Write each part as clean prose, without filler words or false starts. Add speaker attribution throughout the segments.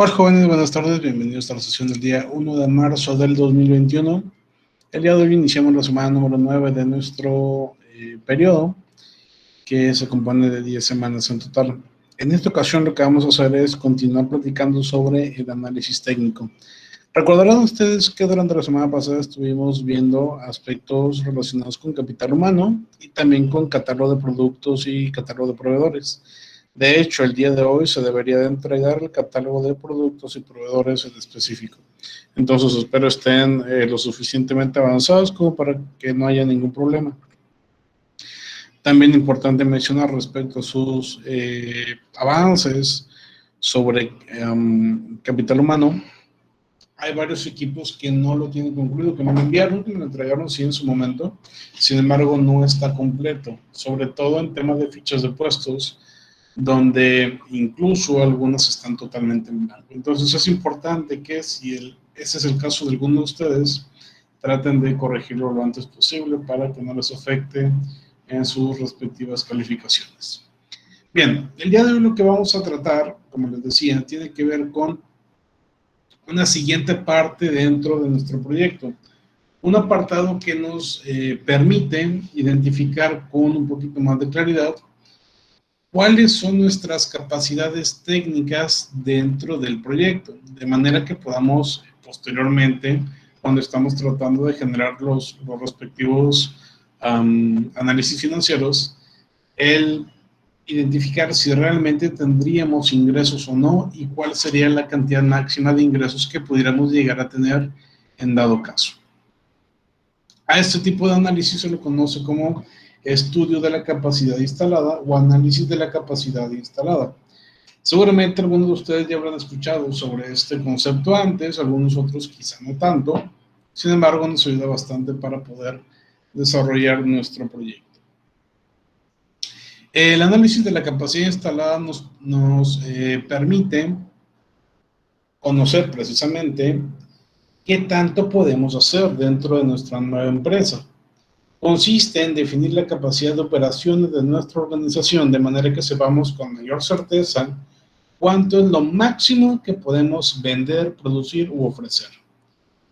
Speaker 1: Hola jóvenes, buenas tardes, bienvenidos a la sesión del día 1 de marzo del 2021. El día de hoy iniciamos la semana número 9 de nuestro periodo, que se compone de 10 semanas en total. En esta ocasión lo que vamos a hacer es continuar platicando sobre el análisis técnico. Recordarán ustedes que durante la semana pasada estuvimos viendo aspectos relacionados con capital humano y también con catálogo de productos y catálogo de proveedores. De hecho, el día de hoy se debería de entregar el catálogo de productos y proveedores en específico. Entonces, espero estén lo suficientemente avanzados como para que no haya ningún problema. También importante mencionar respecto a sus avances sobre capital humano. Hay varios equipos que no lo tienen concluido, que me lo enviaron, que me lo entregaron sí en su momento. Sin embargo, no está completo, sobre todo en temas de fichas de puestos, donde incluso algunas están totalmente en blanco. Entonces es importante que si ese es el caso de alguno de ustedes, traten de corregirlo lo antes posible para que no les afecte en sus respectivas calificaciones. Bien, el día de hoy lo que vamos a tratar, como les decía, tiene que ver con una siguiente parte dentro de nuestro proyecto. Un apartado que nos permite identificar con un poquito más de claridad cuáles son nuestras capacidades técnicas dentro del proyecto, de manera que podamos posteriormente, cuando estamos tratando de generar los respectivos análisis financieros, el identificar si realmente tendríamos ingresos o no y cuál sería la cantidad máxima de ingresos que pudiéramos llegar a tener en dado caso. A este tipo de análisis se le conoce como estudio de la capacidad instalada o análisis de la capacidad instalada. Seguramente algunos de ustedes ya habrán escuchado sobre este concepto antes, algunos otros quizá no tanto. Sin embargo, nos ayuda bastante para poder desarrollar nuestro proyecto. El análisis de la capacidad instalada nos permite conocer precisamente qué tanto podemos hacer dentro de nuestra nueva empresa. Consiste en definir la capacidad de operaciones de nuestra organización de manera que sepamos con mayor certeza cuánto es lo máximo que podemos vender, producir u ofrecer.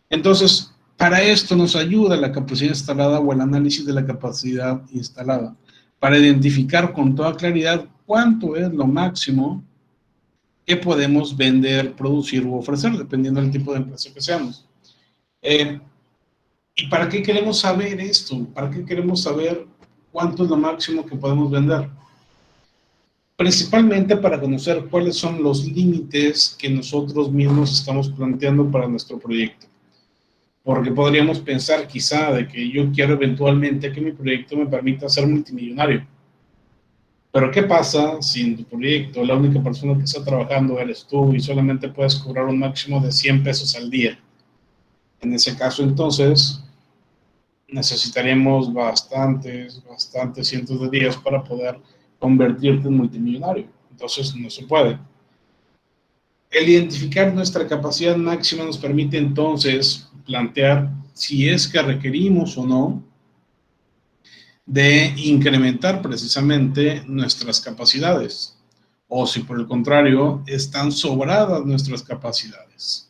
Speaker 1: Entonces, para esto nos ayuda la capacidad instalada o el análisis de la capacidad instalada, para identificar con toda claridad cuánto es lo máximo que podemos vender, producir u ofrecer, dependiendo del tipo de empresa que seamos. ¿Y para qué queremos saber esto? ¿Para qué queremos saber cuánto es lo máximo que podemos vender? Principalmente para conocer cuáles son los límites que nosotros mismos estamos planteando para nuestro proyecto. Porque podríamos pensar quizá de que yo quiero eventualmente que mi proyecto me permita ser multimillonario. Pero ¿qué pasa si en tu proyecto la única persona que está trabajando eres tú y solamente puedes cobrar un máximo de 100 pesos al día? En ese caso, entonces, necesitaremos bastantes cientos de días para poder convertirte en multimillonario. Entonces, no se puede. El identificar nuestra capacidad máxima nos permite entonces plantear si es que requerimos o no de incrementar precisamente nuestras capacidades, o si por el contrario están sobradas nuestras capacidades.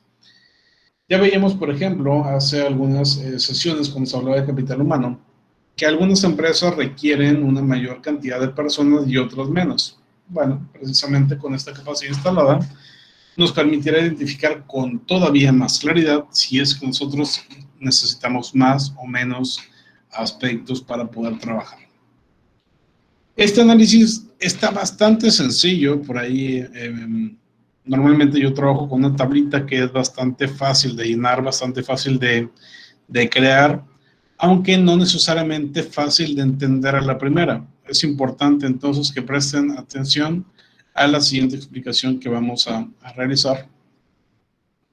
Speaker 1: Ya veíamos, por ejemplo, hace algunas sesiones cuando se hablaba de capital humano, que algunas empresas requieren una mayor cantidad de personas y otras menos. Bueno, precisamente con esta capacidad instalada nos permitirá identificar con todavía más claridad si es que nosotros necesitamos más o menos aspectos para poder trabajar. Este análisis está bastante sencillo, por ahí normalmente yo trabajo con una tablita que es bastante fácil de llenar, bastante fácil de crear, aunque no necesariamente fácil de entender a la primera. Es importante entonces que presten atención a la siguiente explicación que vamos a realizar,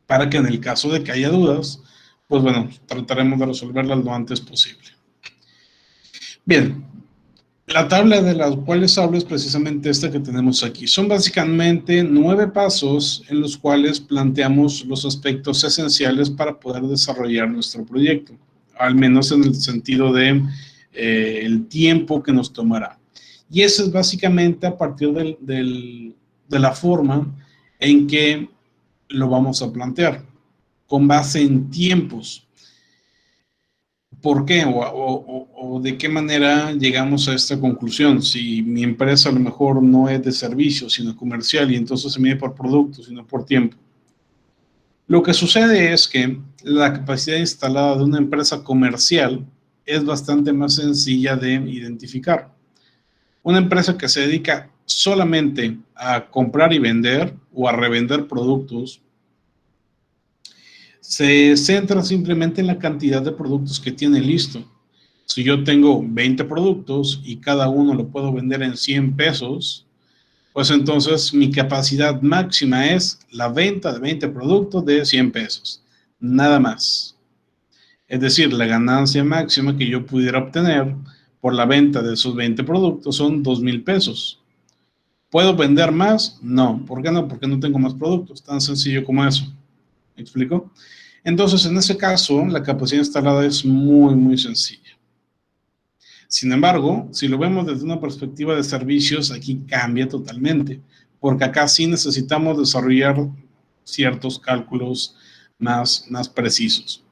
Speaker 1: para que en el caso de que haya dudas, pues bueno, trataremos de resolverlas lo antes posible. Bien, la tabla de las cuales hablo es precisamente esta que tenemos aquí. Son básicamente 9 pasos en los cuales planteamos los aspectos esenciales para poder desarrollar nuestro proyecto, al menos en el sentido de el tiempo que nos tomará. Y eso es básicamente a partir de la forma en que lo vamos a plantear con base en tiempos. ¿Por qué? O de qué manera llegamos a esta conclusión. Si mi empresa a lo mejor no es de servicio, sino comercial, y entonces se mide por producto, sino por tiempo. Lo que sucede es que la capacidad instalada de una empresa comercial es bastante más sencilla de identificar. Una empresa que se dedica solamente a comprar y vender o a revender productos, se centra simplemente en la cantidad de productos que tiene listo. Si yo tengo 20 productos y cada uno lo puedo vender en 100 pesos, pues entonces mi capacidad máxima es la venta de 20 productos de 100 pesos. Nada más. Es decir, la ganancia máxima que yo pudiera obtener por la venta de esos 20 productos son 2,000 pesos. ¿Puedo vender más? No. ¿Por qué no? Porque no tengo más productos. Tan sencillo como eso. ¿Me explico? Entonces, en ese caso, la capacidad instalada es muy, muy sencilla. Sin embargo, si lo vemos desde una perspectiva de servicios, aquí cambia totalmente, porque acá sí necesitamos desarrollar ciertos cálculos más precisos.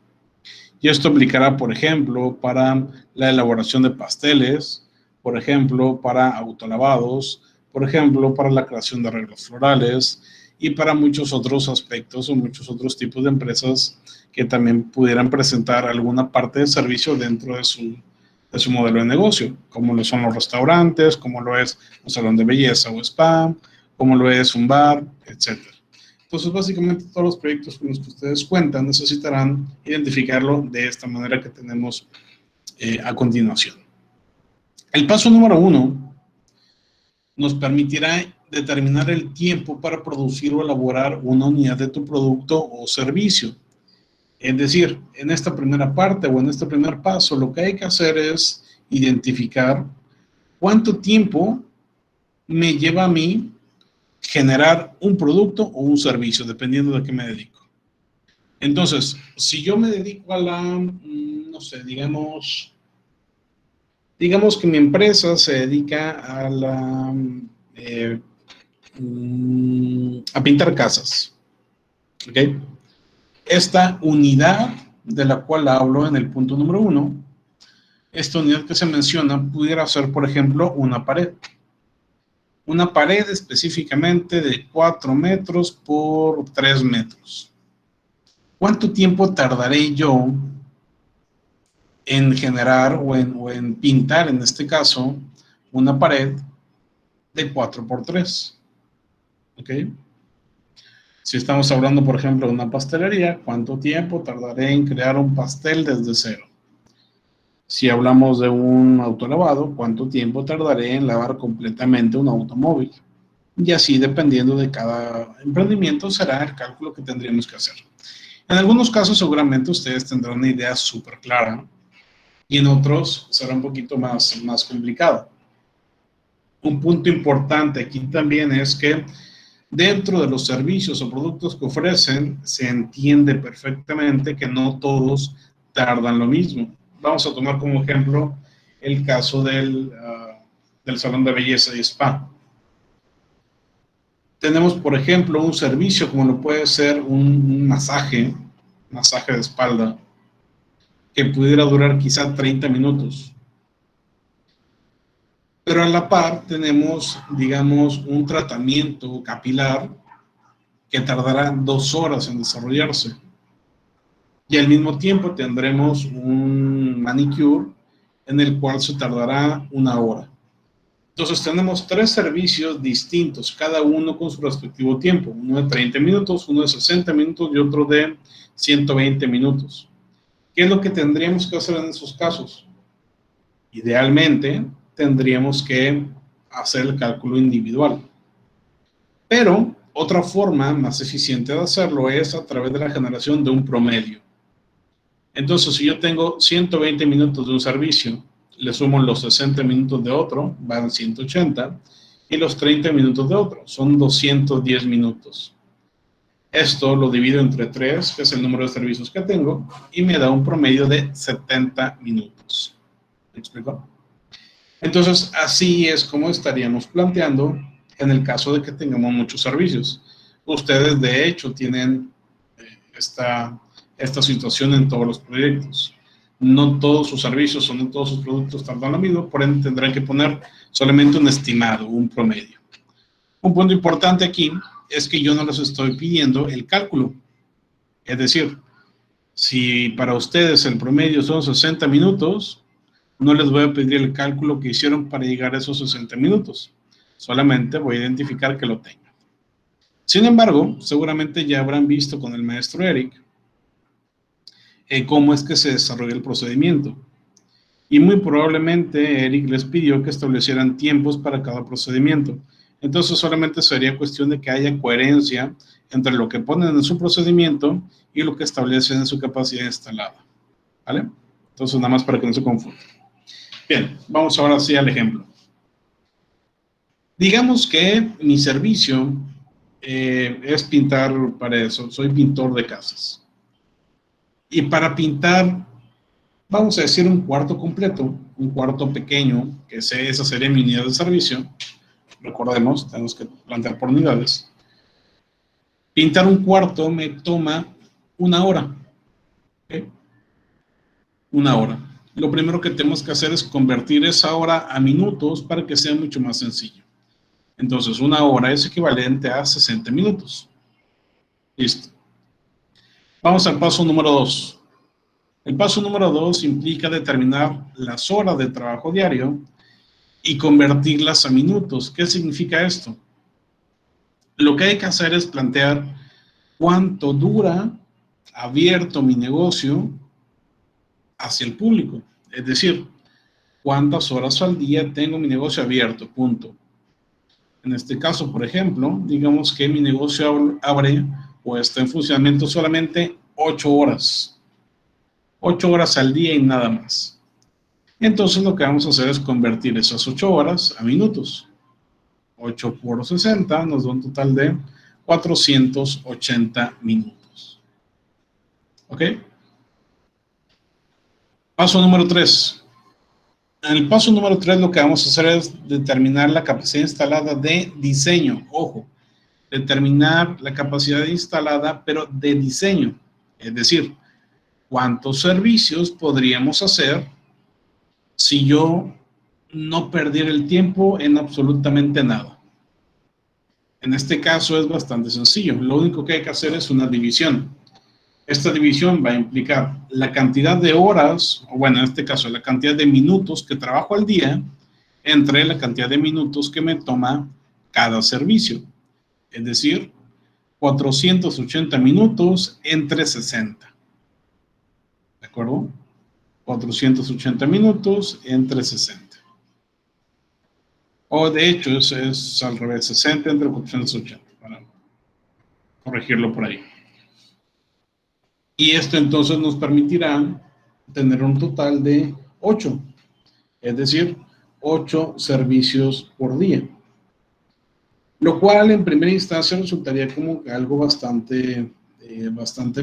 Speaker 1: Y esto aplicará, por ejemplo, para la elaboración de pasteles, por ejemplo, para autolavados, por ejemplo, para la creación de arreglos florales y para muchos otros aspectos o muchos otros tipos de empresas que también pudieran presentar alguna parte de servicio dentro de su modelo de negocio, como lo son los restaurantes, como lo es un salón de belleza o spa, como lo es un bar, etcétera. Entonces, básicamente, todos los proyectos con los que ustedes cuentan necesitarán identificarlo de esta manera que tenemos a continuación. El paso número 1 nos permitirá determinar el tiempo para producir o elaborar una unidad de tu producto o servicio. Es decir, en esta primera parte o en este primer paso, lo que hay que hacer es identificar cuánto tiempo me lleva a mí generar un producto o un servicio, dependiendo de qué me dedico. Entonces, si yo me dedico a la, no sé, digamos que mi empresa se dedica a la, a pintar casas, ¿ok? Esta unidad de la cual hablo en el punto número 1, esta unidad que se menciona pudiera ser, por ejemplo, una pared. Una pared específicamente de 4 metros por 3 metros. ¿Cuánto tiempo tardaré yo en generar o en pintar, en este caso, una pared de 4 por 3? ¿Ok? Si estamos hablando, por ejemplo, de una pastelería, ¿cuánto tiempo tardaré en crear un pastel desde cero? Si hablamos de un autolavado, ¿cuánto tiempo tardaré en lavar completamente un automóvil? Y así, dependiendo de cada emprendimiento, será el cálculo que tendríamos que hacer. En algunos casos, seguramente ustedes tendrán una idea súper clara y en otros será un poquito más complicado. Un punto importante aquí también es que dentro de los servicios o productos que ofrecen, se entiende perfectamente que no todos tardan lo mismo. Vamos a tomar como ejemplo el caso del salón de belleza y spa. Tenemos, por ejemplo, un servicio como lo puede ser un masaje de espalda, que pudiera durar quizá 30 minutos. Pero a la par tenemos, digamos, un tratamiento capilar que tardará 2 horas en desarrollarse. Y al mismo tiempo tendremos un manicure en el cual se tardará 1 hora. Entonces tenemos 3 servicios distintos, cada uno con su respectivo tiempo. Uno de 30 minutos, uno de 60 minutos y otro de 120 minutos. ¿Qué es lo que tendríamos que hacer en esos casos? Idealmente, tendríamos que hacer el cálculo individual. Pero otra forma más eficiente de hacerlo es a través de la generación de un promedio. Entonces, si yo tengo 120 minutos de un servicio, le sumo los 60 minutos de otro, van 180, y los 30 minutos de otro, son 210 minutos. Esto lo divido entre 3, que es el número de servicios que tengo, y me da un promedio de 70 minutos. ¿Me explico? Entonces, así es como estaríamos planteando en el caso de que tengamos muchos servicios. Ustedes, de hecho, tienen esta situación en todos los proyectos. No todos sus servicios o no todos sus productos tardan lo mismo, por ende tendrán que poner solamente un estimado, un promedio. Un punto importante aquí es que yo no les estoy pidiendo el cálculo. Es decir, si para ustedes el promedio son 60 minutos, no les voy a pedir el cálculo que hicieron para llegar a esos 60 minutos. Solamente voy a identificar que lo tengan. Sin embargo, seguramente ya habrán visto con el maestro Eric cómo es que se desarrolla el procedimiento. Y muy probablemente Eric les pidió que establecieran tiempos para cada procedimiento. Entonces solamente sería cuestión de que haya coherencia entre lo que ponen en su procedimiento y lo que establecen en su capacidad instalada. ¿Vale? Entonces nada más para que no se confunda. Bien, vamos ahora sí al ejemplo. Digamos que mi servicio es pintar paredes, soy pintor de casas. Y para pintar, vamos a decir un cuarto completo, un cuarto pequeño, que esa sería mi unidad de servicio. Recordemos, tenemos que plantear por unidades. Pintar un cuarto me toma 1 hora. ¿Okay? 1 hora. Lo primero que tenemos que hacer es convertir esa hora a minutos para que sea mucho más sencillo. Entonces, 1 hora es equivalente a 60 minutos. Listo. Vamos al paso número 2. El paso número 2 implica determinar las horas de trabajo diario y convertirlas a minutos. ¿Qué significa esto? Lo que hay que hacer es plantear cuánto dura abierto mi negocio hacia el público. Es decir, cuántas horas al día tengo mi negocio abierto, punto. En este caso, por ejemplo, digamos que mi negocio abre o está en funcionamiento solamente 8 horas. 8 horas al día y nada más. Entonces lo que vamos a hacer es convertir esas 8 horas a minutos. 8 por 60 nos da un total de 480 minutos. ¿Ok? Paso número 3. En el paso número 3 lo que vamos a hacer es determinar la capacidad instalada de diseño. Ojo, determinar la capacidad instalada, pero de diseño. Es decir, ¿cuántos servicios podríamos hacer si yo no perdiera el tiempo en absolutamente nada? En este caso es bastante sencillo. Lo único que hay que hacer es una división. Esta división va a implicar la cantidad de horas, o bueno, en este caso, la cantidad de minutos que trabajo al día entre la cantidad de minutos que me toma cada servicio. Es decir, 480 minutos entre 60. ¿De acuerdo? 480 minutos entre 60. O de hecho es al revés, 60 entre 480, para corregirlo por ahí. Y esto entonces nos permitirá tener un total de 8, es decir, 8 servicios por día. Lo cual en primera instancia resultaría como algo bastante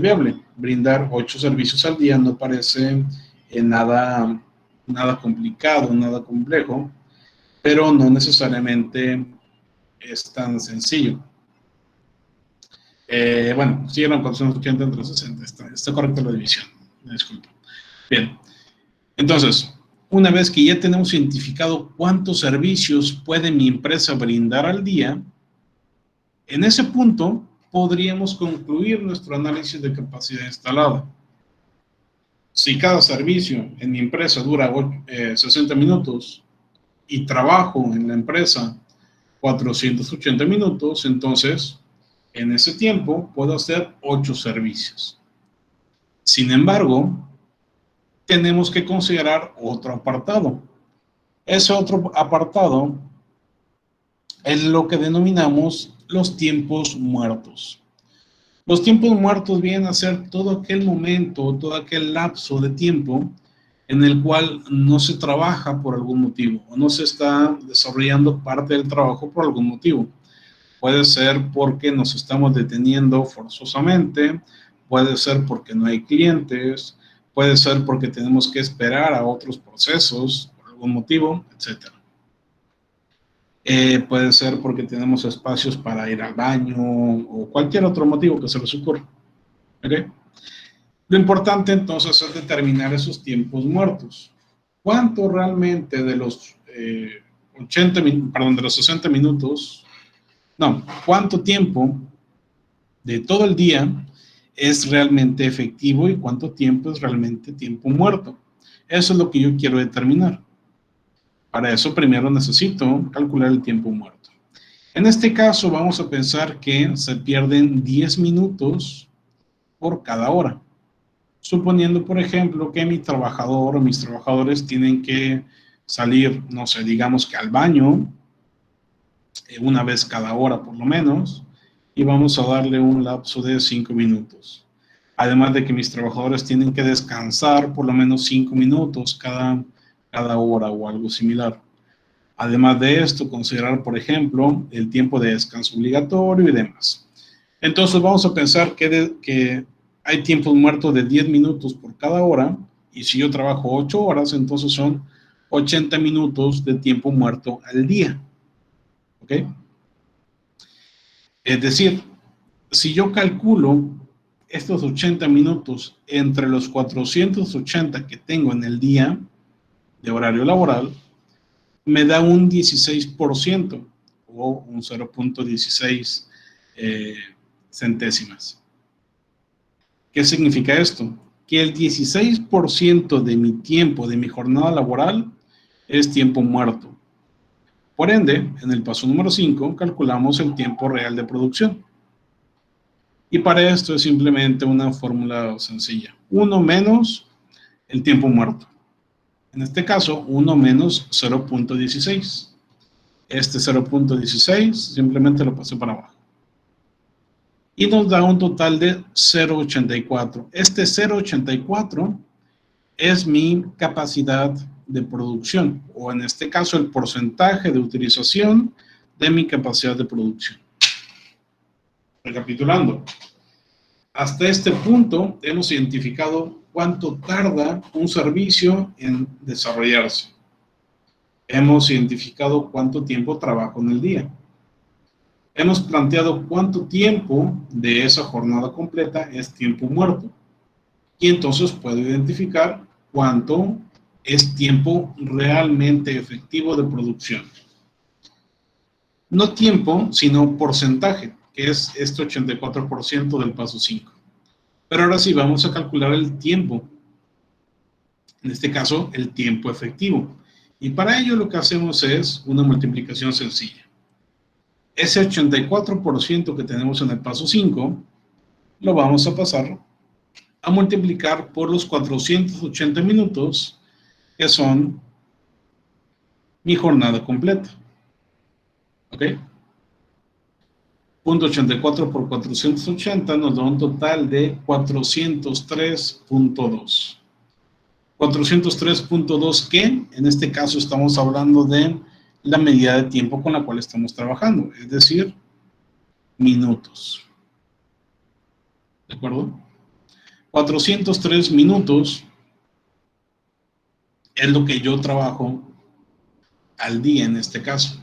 Speaker 1: viable. Brindar 8 servicios al día no parece nada complicado, nada complejo, pero no necesariamente es tan sencillo. Bueno, sí eran 480 entre 60, está correcta la división, me disculpo. Bien, entonces, una vez que ya tenemos identificado cuántos servicios puede mi empresa brindar al día, en ese punto podríamos concluir nuestro análisis de capacidad instalada. Si cada servicio en mi empresa dura 60 minutos y trabajo en la empresa 480 minutos, entonces en ese tiempo puedo hacer 8 servicios. Sin embargo, tenemos que considerar otro apartado. Ese otro apartado es lo que denominamos los tiempos muertos. Los tiempos muertos vienen a ser todo aquel momento, todo aquel lapso de tiempo en el cual no se trabaja por algún motivo o no se está desarrollando parte del trabajo por algún motivo. Puede ser porque nos estamos deteniendo forzosamente, puede ser porque no hay clientes, puede ser porque tenemos que esperar a otros procesos por algún motivo, etc. Puede ser porque tenemos espacios para ir al baño o cualquier otro motivo que se les ocurra. ¿Okay? Lo importante entonces es determinar esos tiempos muertos. ¿Cuánto realmente de los 60 minutos, no, cuánto tiempo de todo el día es realmente efectivo y cuánto tiempo es realmente tiempo muerto? Eso es lo que yo quiero determinar. Para eso primero necesito calcular el tiempo muerto. En este caso vamos a pensar que se pierden 10 minutos por cada hora. Suponiendo, por ejemplo, que mi trabajador o mis trabajadores tienen que salir, no sé, digamos que al baño una vez cada hora por lo menos, y vamos a darle un lapso de 5 minutos. Además de que mis trabajadores tienen que descansar por lo menos 5 minutos cada hora o algo similar. Además de esto, considerar, por ejemplo, el tiempo de descanso obligatorio y demás. Entonces vamos a pensar que hay tiempos muertos de 10 minutos por cada hora, y si yo trabajo 8 horas, entonces son 80 minutos de tiempo muerto al día. ¿Ok? Es decir, si yo calculo estos 80 minutos entre los 480 que tengo en el día de horario laboral, me da un 16% o un 0.16 centésimas. ¿Qué significa esto? Que el 16% de mi tiempo, de mi jornada laboral, es tiempo muerto. Por ende, en el paso número 5, calculamos el tiempo real de producción. Y para esto es simplemente una fórmula sencilla. 1 menos el tiempo muerto. En este caso, 1 menos 0.16. Este 0.16 simplemente lo pasé para abajo. Y nos da un total de 0.84. Este 0.84 es mi capacidad de producción, o en este caso el porcentaje de utilización de mi capacidad de producción. Recapitulando, hasta este punto hemos identificado cuánto tarda un servicio en desarrollarse. Hemos identificado cuánto tiempo trabajo en el día. Hemos planteado cuánto tiempo de esa jornada completa es tiempo muerto. Y entonces puedo identificar cuánto es tiempo realmente efectivo de producción. No tiempo, sino porcentaje, que es este 84% del paso 5. Pero ahora sí, vamos a calcular el tiempo. En este caso, el tiempo efectivo. Y para ello lo que hacemos es una multiplicación sencilla. Ese 84% que tenemos en el paso 5, lo vamos a pasar a multiplicar por los 480 minutos, que son mi jornada completa. ¿Ok? Punto 84 por 480 nos da un total de 403.2. 403.2 que en este caso estamos hablando de la medida de tiempo con la cual estamos trabajando, es decir, minutos. ¿De acuerdo? 403 minutos es lo que yo trabajo al día en este caso.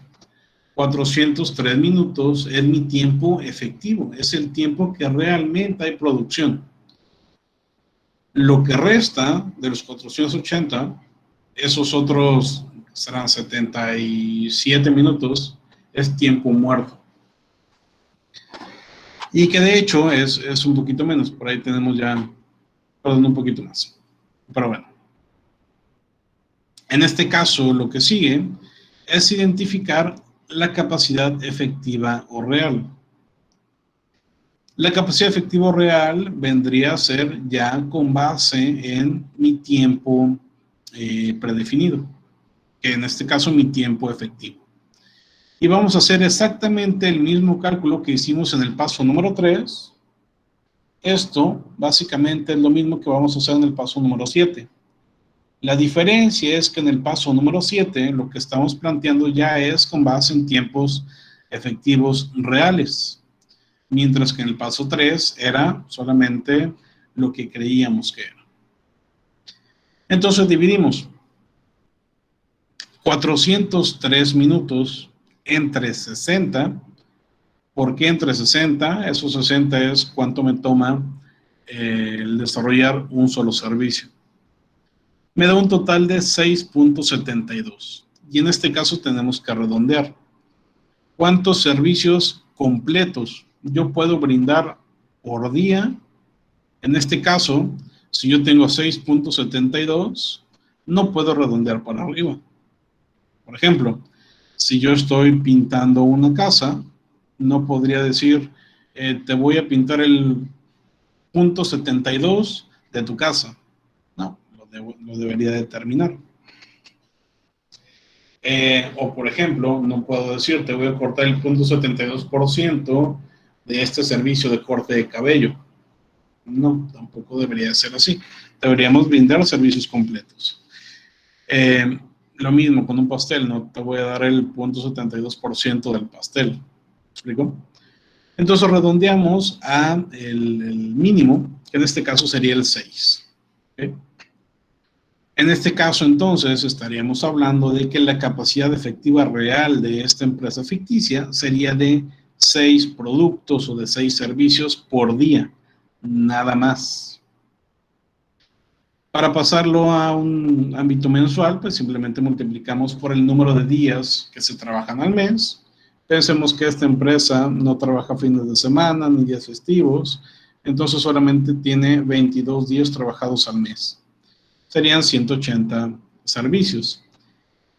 Speaker 1: 403 minutos es mi tiempo efectivo, es el tiempo que realmente hay producción. Lo que resta de los 480, esos otros serán 77 minutos, es tiempo muerto. Y que de hecho es un poquito menos, por ahí tenemos ya, perdón, un poquito más. Pero bueno. En este caso, lo que sigue es identificar la capacidad efectiva o real. La capacidad efectiva o real vendría a ser ya con base en mi tiempo predefinido, que en este caso mi tiempo efectivo. Y vamos a hacer exactamente el mismo cálculo que hicimos en el paso número 3. Esto básicamente es lo mismo que vamos a hacer en el paso número 7. La diferencia es que en el paso número 7 lo que estamos planteando ya es con base en tiempos efectivos reales, mientras que en el paso 3 era solamente lo que creíamos que era. Entonces dividimos 403 minutos entre 60. ¿Por qué entre 60? Esos 60 es cuánto me toma el desarrollar un solo servicio. Me da un total de 6.72. Y en este caso tenemos que redondear. ¿Cuántos servicios completos yo puedo brindar por día? En este caso, si yo tengo 6.72, no puedo redondear para arriba. Por ejemplo, si yo estoy pintando una casa, no podría decir, te voy a pintar el punto 72 de tu casa. No, lo debería determinar. O por ejemplo, no puedo decir, te voy a cortar el punto 72% de este servicio de corte de cabello. No, tampoco debería ser así. Deberíamos brindar servicios completos. Lo mismo con un pastel, no te voy a dar el 0.72% del pastel. ¿Me explico? Entonces redondeamos a el mínimo, que en este caso sería el 6. ¿Okay? En este caso, entonces, estaríamos hablando de que la capacidad efectiva real de esta empresa ficticia sería de 6 productos o de 6 servicios por día, nada más. Para pasarlo a un ámbito mensual, pues simplemente multiplicamos por el número de días que se trabajan al mes. Pensemos que esta empresa no trabaja fines de semana ni días festivos, entonces solamente tiene 22 días trabajados al mes. Serían 180 servicios.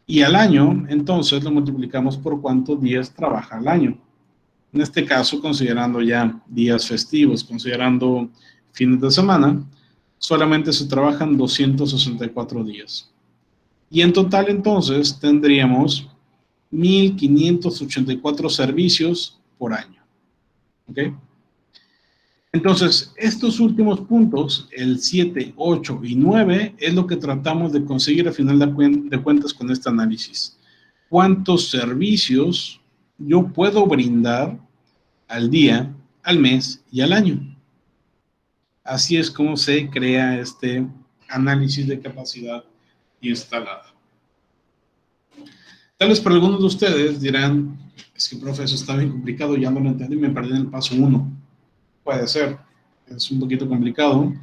Speaker 1: Y al año, entonces, lo multiplicamos por cuántos días trabaja al año. En este caso, considerando ya días festivos, considerando fines de semana, solamente se trabajan 264 días. Y en total, entonces, tendríamos 1.584 servicios por año. ¿Ok? Entonces, estos últimos puntos, el 7, 8 y 9, es lo que tratamos de conseguir al final de cuentas con este análisis. ¿Cuántos servicios yo puedo brindar al día, al mes y al año? Así es como se crea este análisis de capacidad instalada. Tal vez para algunos de ustedes dirán, es que profe, eso está bien complicado, ya no lo entendí y me perdí en el paso 1. Puede ser, es un poquito complicado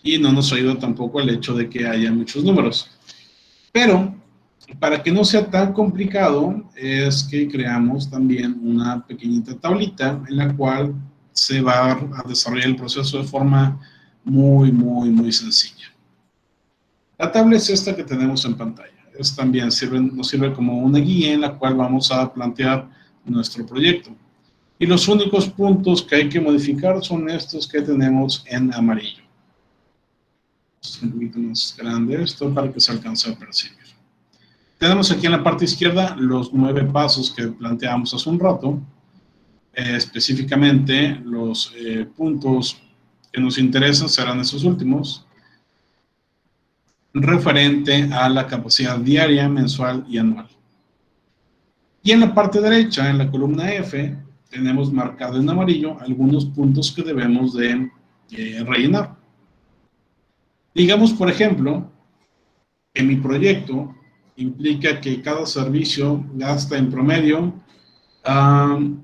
Speaker 1: y no nos ayuda tampoco el hecho de que haya muchos números. Pero para que no sea tan complicado es que creamos también una pequeñita tablita en la cual se va a desarrollar el proceso de forma muy sencilla. La tabla es esta que tenemos en pantalla. Es también nos sirve como una guía en la cual vamos a plantear nuestro proyecto. Y los únicos puntos que hay que modificar son estos que tenemos en amarillo. Es un poquito más grande esto para que se alcance a percibir. Tenemos aquí en la parte izquierda los 9 pasos que planteamos hace un rato. Específicamente, los puntos que nos interesan serán esos últimos, referente a la capacidad diaria, mensual y anual. Y en la parte derecha, en la columna F, tenemos marcado en amarillo algunos puntos que debemos de rellenar. Digamos, por ejemplo, que mi proyecto implica que cada servicio gasta en promedio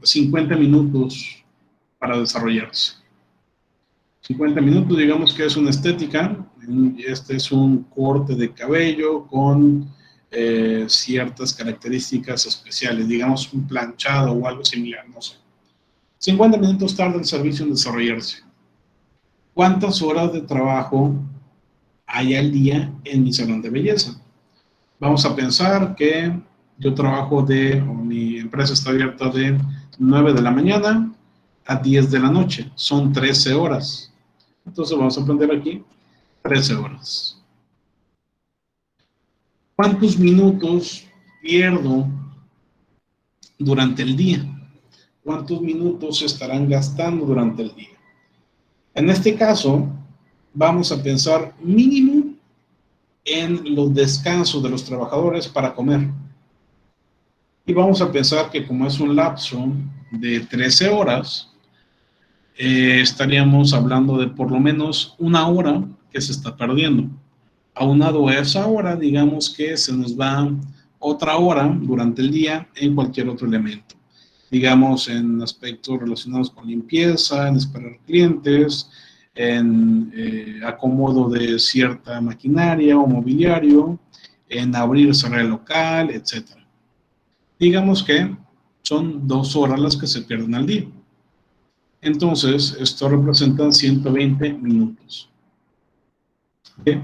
Speaker 1: 50 minutos para desarrollarse. 50 minutos, digamos que es una estética, este es un corte de cabello con ciertas características especiales, digamos un planchado o algo similar, no sé. 50 minutos tarda el servicio en desarrollarse. ¿Cuántas horas de trabajo hay al día en mi salón de belleza? Vamos a pensar que yo trabajo mi empresa está abierta de 9 de la mañana a 10 de la noche, son 13 horas. Entonces vamos a poner aquí 13 horas. ¿Cuántos minutos pierdo durante el día? ¿Cuántos minutos se estarán gastando durante el día? En este caso, vamos a pensar mínimo en los descansos de los trabajadores para comer. Y vamos a pensar que como es un lapso de 13 horas, estaríamos hablando de por lo menos una hora que se está perdiendo. Aunado a esa hora, digamos que se nos va otra hora durante el día en cualquier otro elemento. Digamos, en aspectos relacionados con limpieza, en esperar clientes, en acomodo de cierta maquinaria o mobiliario, en abrir y cerrar el local, etc. Digamos que son 2 horas las que se pierden al día. Entonces, esto representa 120 minutos. ¿Okay?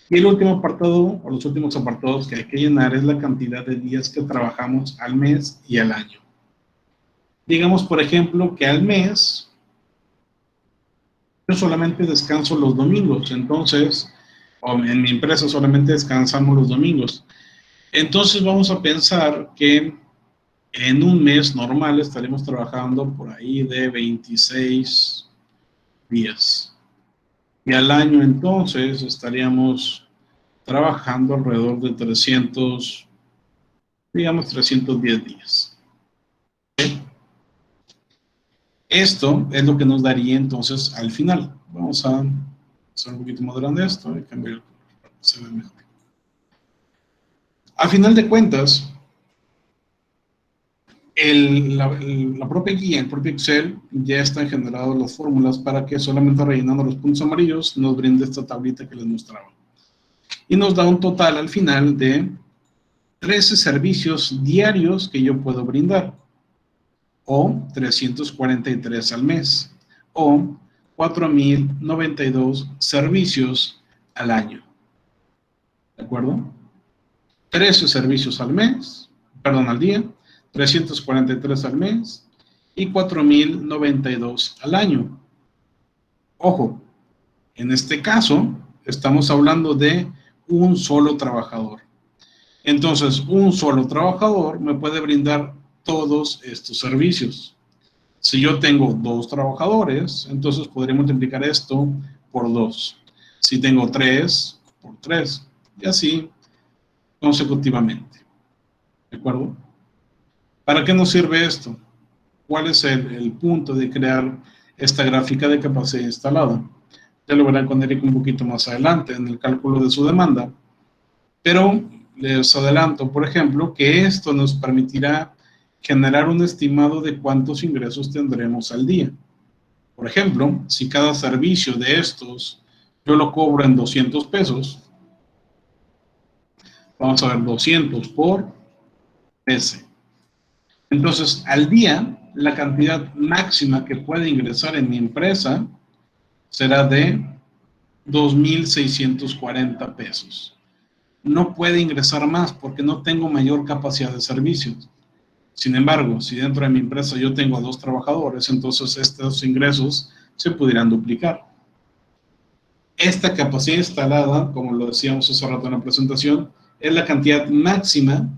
Speaker 1: Y el último apartado, o los últimos apartados que hay que llenar es la cantidad de días que trabajamos al mes y al año. Digamos, por ejemplo, que al mes yo solamente descanso los domingos, entonces, o en mi empresa solamente descansamos los domingos. Entonces vamos a pensar que en un mes normal estaremos trabajando por ahí de 26 días. Y al año entonces estaríamos trabajando alrededor de 300, digamos 310 días. ¿Okay? Esto es lo que nos daría entonces al final. Vamos a hacer un poquito más grande esto y cambiar el color para que se vea mejor. A final de cuentas, la propia guía, el propio Excel, ya están generadas las fórmulas para que solamente rellenando los puntos amarillos nos brinde esta tablita que les mostraba. Y nos da un total al final de 13 servicios diarios que yo puedo brindar, o 343 al mes, o 4,092 servicios al año. ¿De acuerdo? 13 servicios al mes, perdón, al día, 343 al mes y 4,092 al año. Ojo, en este caso estamos hablando de un solo trabajador. Entonces, un solo trabajador me puede brindar todos estos servicios. Si yo tengo 2 trabajadores, entonces podría multiplicar esto por 2. Si tengo 3, por 3. Y así consecutivamente. ¿De acuerdo? ¿Para qué nos sirve esto? ¿Cuál es el punto de crear esta gráfica de capacidad instalada? Ya lo verán con Eric un poquito más adelante en el cálculo de su demanda. Pero les adelanto, por ejemplo, que esto nos permitirá generar un estimado de cuántos ingresos tendremos al día. Por ejemplo, si cada servicio de estos yo lo cobro en 200 pesos, vamos a ver 200 por 13. Entonces, al día, la cantidad máxima que puede ingresar en mi empresa será de 2,640 pesos. No puede ingresar más porque no tengo mayor capacidad de servicios. Sin embargo, si dentro de mi empresa yo tengo a 2 trabajadores, entonces estos ingresos se pudieran duplicar. Esta capacidad instalada, como lo decíamos hace rato en la presentación, es la cantidad máxima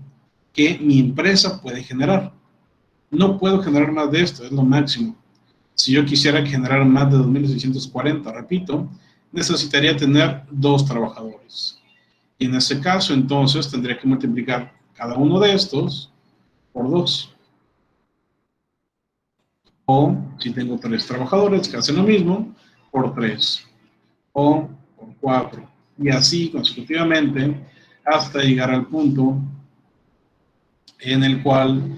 Speaker 1: que mi empresa puede generar. No puedo generar más de esto, es lo máximo. Si yo quisiera generar más de 2,640, repito, necesitaría tener 2 trabajadores. Y en ese caso, entonces, tendría que multiplicar cada uno de estos por 2. O, si tengo 3 trabajadores que hacen lo mismo, por 3. O por 4. Y así consecutivamente hasta llegar al punto en el cual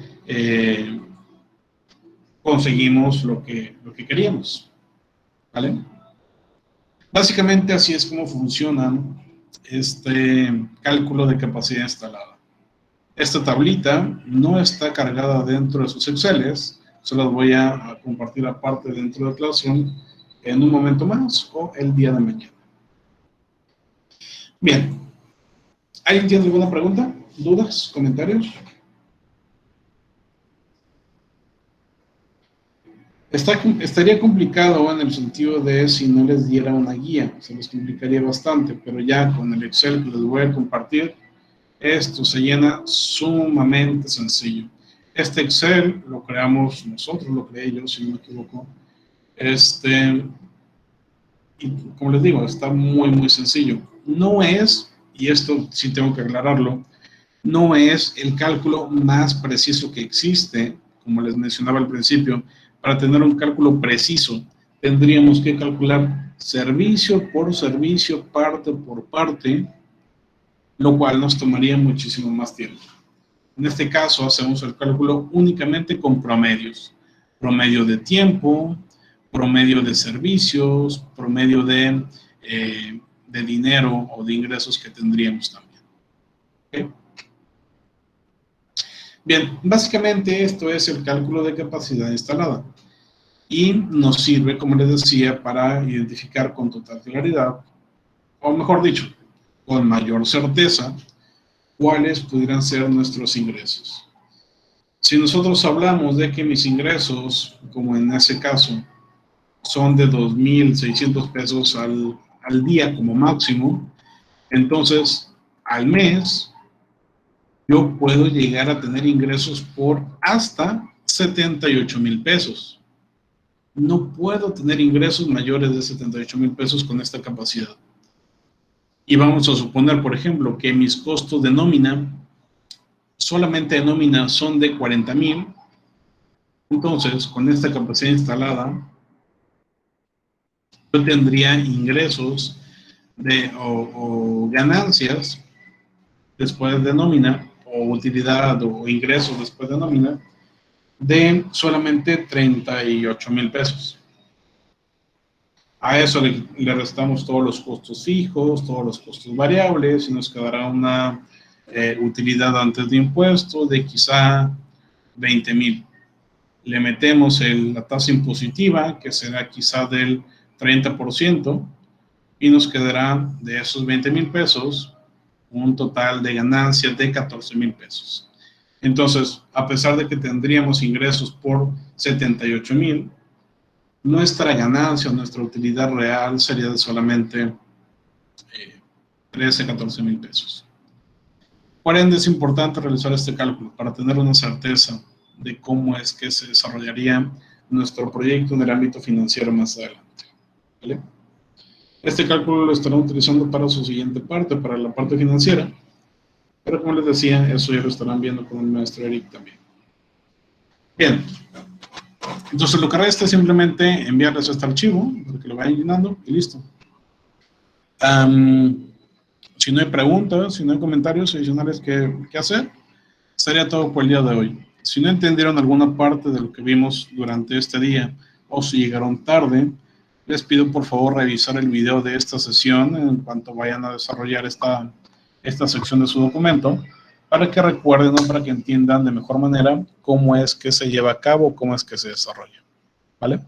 Speaker 1: conseguimos lo que queríamos. ¿Vale? Básicamente así es como funciona este cálculo de capacidad instalada. Esta tablita no está cargada dentro de sus Exceles, se las voy a compartir aparte dentro de la clase en un momento más o el día de mañana. Bien, ¿alguien tiene alguna pregunta? ¿Dudas? ¿Comentarios? Estaría complicado en el sentido de si no les diera una guía, se les complicaría bastante, pero ya con el Excel que les voy a compartir, esto se llena sumamente sencillo. Este Excel lo creamos nosotros, lo creé yo, si no me equivoco. Y como les digo, está muy sencillo. No es, y esto sí tengo que aclararlo, no es el cálculo más preciso que existe, como les mencionaba al principio. Para tener un cálculo preciso, tendríamos que calcular servicio por servicio, parte por parte, lo cual nos tomaría muchísimo más tiempo. En este caso, hacemos el cálculo únicamente con promedios. Promedio de tiempo, promedio de servicios, promedio de dinero o de ingresos que tendríamos también. ¿Okay? Bien, básicamente esto es el cálculo de capacidad instalada y nos sirve, como les decía, para identificar con total claridad, o mejor dicho, con mayor certeza, cuáles pudieran ser nuestros ingresos. Si nosotros hablamos de que mis ingresos, como en ese caso, son de 2,600 pesos al día como máximo, entonces al mes yo puedo llegar a tener ingresos por hasta 78,000 pesos. No puedo tener ingresos mayores de 78,000 pesos con esta capacidad. Y vamos a suponer, por ejemplo, que mis costos de nómina, solamente de nómina, son de 40,000. Entonces, con esta capacidad instalada, yo tendría ingresos o ganancias después de nómina, o utilidad o ingresos después de nómina, de solamente 38,000 pesos. A eso le restamos todos los costos fijos, todos los costos variables, y nos quedará una utilidad antes de impuestos de quizá 20,000. Le metemos la tasa impositiva, que será quizá del 30%, y nos quedará de esos 20,000 pesos un total de ganancias de 14,000 pesos. Entonces, a pesar de que tendríamos ingresos por 78,000, nuestra ganancia o nuestra utilidad real sería de solamente 13, 14,000 pesos. Por ende, es importante realizar este cálculo para tener una certeza de cómo es que se desarrollaría nuestro proyecto en el ámbito financiero más adelante. ¿Vale? Este cálculo lo estarán utilizando para su siguiente parte, para la parte financiera. Pero como les decía, eso ya lo estarán viendo con el maestro Eric también. Bien. Entonces lo que resta es simplemente enviarles este archivo para que lo vayan llenando y listo. Si no hay preguntas, si no hay comentarios adicionales que hacer, sería todo por el día de hoy. Si no entendieron alguna parte de lo que vimos durante este día o si llegaron tarde, les pido por favor revisar el video de esta sesión en cuanto vayan a desarrollar esta sección de su documento, para que recuerden o para que entiendan de mejor manera cómo es que se lleva a cabo, cómo es que se desarrolla. ¿Vale?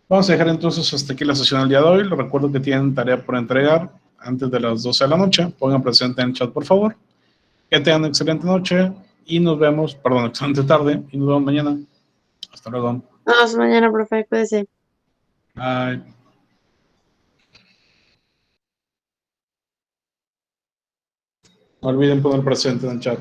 Speaker 1: Vamos a dejar entonces hasta aquí la sesión del día de hoy. Les recuerdo que tienen tarea por entregar antes de las 12 de la noche. Pongan presente en el chat, por favor. Que tengan una excelente noche y nos vemos, perdón, excelente tarde y nos vemos mañana. Hasta luego.
Speaker 2: Nos vemos mañana, profe. Cuídese.
Speaker 1: Bye. No olviden poner presente en el chat.